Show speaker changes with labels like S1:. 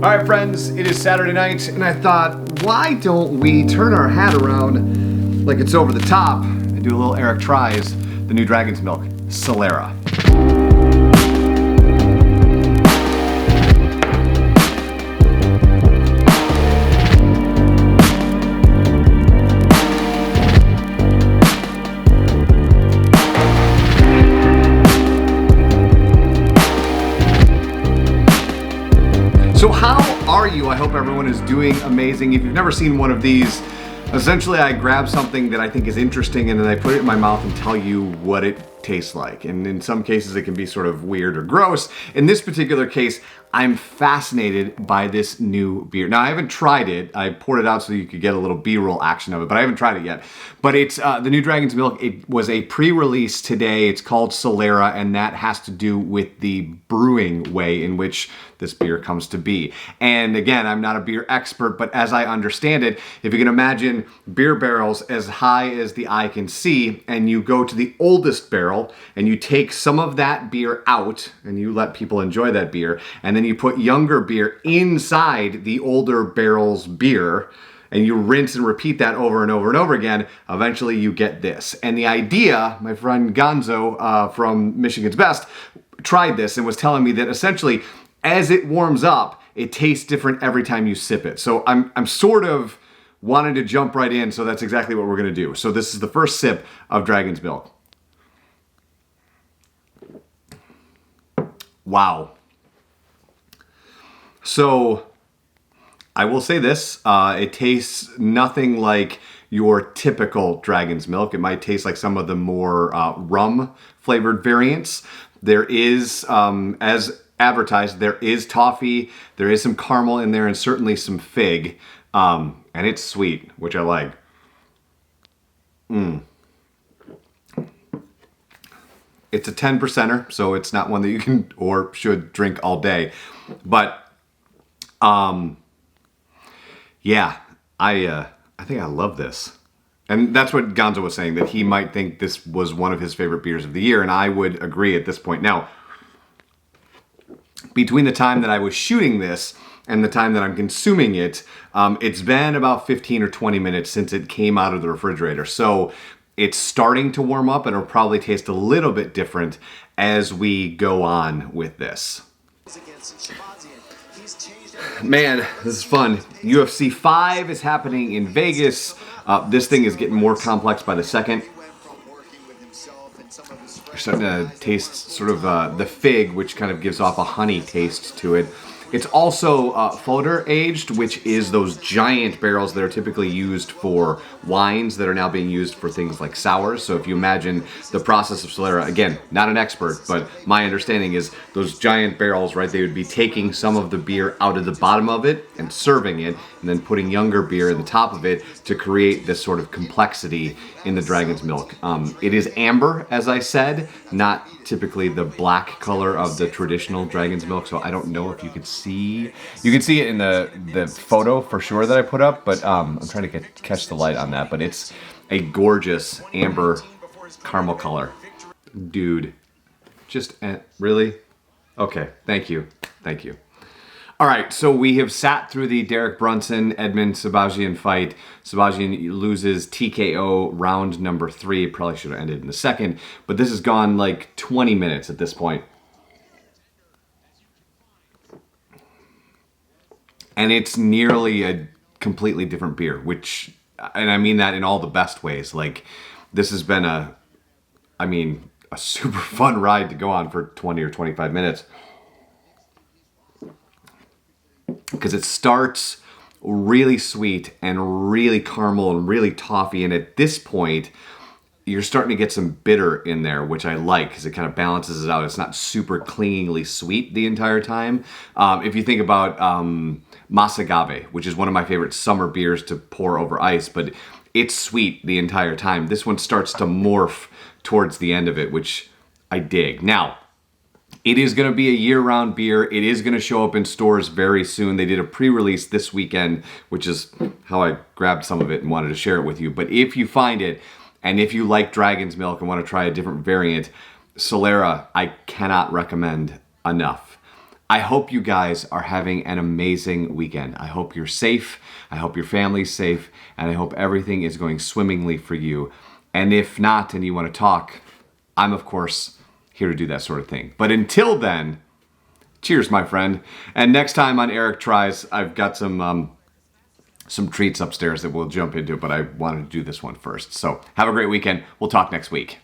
S1: All right, friends, it is Saturday night, and I thought, why don't we turn our hat around like it's over the top and do a little Eric tries the new Dragon's Milk, Solera. So how are you? I hope everyone is doing amazing. If you've never seen one of these, essentially I grab something that I think is interesting and then I put it in my mouth and tell you what it tastes like. And in some cases it can be sort of weird or gross. In this particular case, I'm fascinated by this new beer. Now I haven't tried it. I poured it out so you could get a little B-roll action of it, but I haven't tried it yet. But it's the new Dragon's Milk. It was a pre-release today. It's called Solera, and that has to do with the brewing way in which this beer comes to be. And again, I'm not a beer expert, but as I understand it, if you can imagine beer barrels as high as the eye can see, and you go to the oldest barrel and you take some of that beer out and you let people enjoy that beer, and then you put younger beer inside the older barrel's beer, and you rinse and repeat that over and over and over again, eventually you get this. And the idea, my friend Gonzo from Michigan's Best tried this and was telling me that essentially as it warms up, it tastes different every time you sip it. So I'm sort of wanting to jump right in, so that's exactly what we're gonna do. So this is the first sip of Dragon's Milk. Wow. So I will say this, it tastes nothing like your typical Dragon's Milk. It might taste like some of the more rum flavored variants. There is, as advertised, there is toffee, there is some caramel in there, and certainly some fig, and it's sweet, which I like. It's a 10%er, so it's not one that you can or should drink all day, but yeah, I think I love this. And that's what Gonzo was saying, that he might think this was one of his favorite beers of the year, and I would agree at this point. Now, between the time that I was shooting this and the time that I'm consuming it, it's been about 15 or 20 minutes since it came out of the refrigerator. So it's starting to warm up, and it'll probably taste a little bit different as we go on with this. Man, this is fun. UFC 5 is happening in Vegas. This thing is getting more complex by the second. You're starting to taste sort of the fig, which kind of gives off a honey taste to it. It's also Folder aged, which is those giant barrels that are typically used for wines that are now being used for things like sours. So if you imagine the process of Solera, again, not an expert, but my understanding is those giant barrels, right, they would be taking some of the beer out of the bottom of it and serving it, and then putting younger beer in the top of it to create this sort of complexity in the Dragon's Milk. It is amber, as I said, not typically the black color of the traditional Dragon's Milk, so I don't know if you could see. You can see it in the photo for sure that I put up, but I'm trying to catch the light on that, but it's a gorgeous amber caramel color. Dude, just, really? Okay, thank you. All right, so we have sat through the Derek Brunson, Edmund Sabajian fight. Sabajian loses TKO round number 3. Probably should have ended in the second, but this has gone like 20 minutes at this point. And it's nearly a completely different beer, which, and I mean that in all the best ways. Like, this has been a super fun ride to go on for 20 or 25 minutes. Because it starts really sweet and really caramel and really toffee, and at this point you're starting to get some bitter in there, which I like because it kind of balances it out. It's not super clingingly sweet the entire time. If you think about Masagave, which is one of my favorite summer beers to pour over ice, but it's sweet the entire time. This one starts to morph towards the end of it, which I dig. Now, it is going to be a year-round beer. It is going to show up in stores very soon. They did a pre-release this weekend, which is how I grabbed some of it and wanted to share it with you. But if you find it, and if you like Dragon's Milk and want to try a different variant, Solera, I cannot recommend enough. I hope you guys are having an amazing weekend. I hope you're safe. I hope your family's safe. And I hope everything is going swimmingly for you. And if not, and you want to talk, I'm, of course, here to do that sort of thing. But until then, cheers, my friend. And next time on Eric Tries, I've got some treats upstairs that we'll jump into, but I wanted to do this one first. So have a great weekend. We'll talk next week.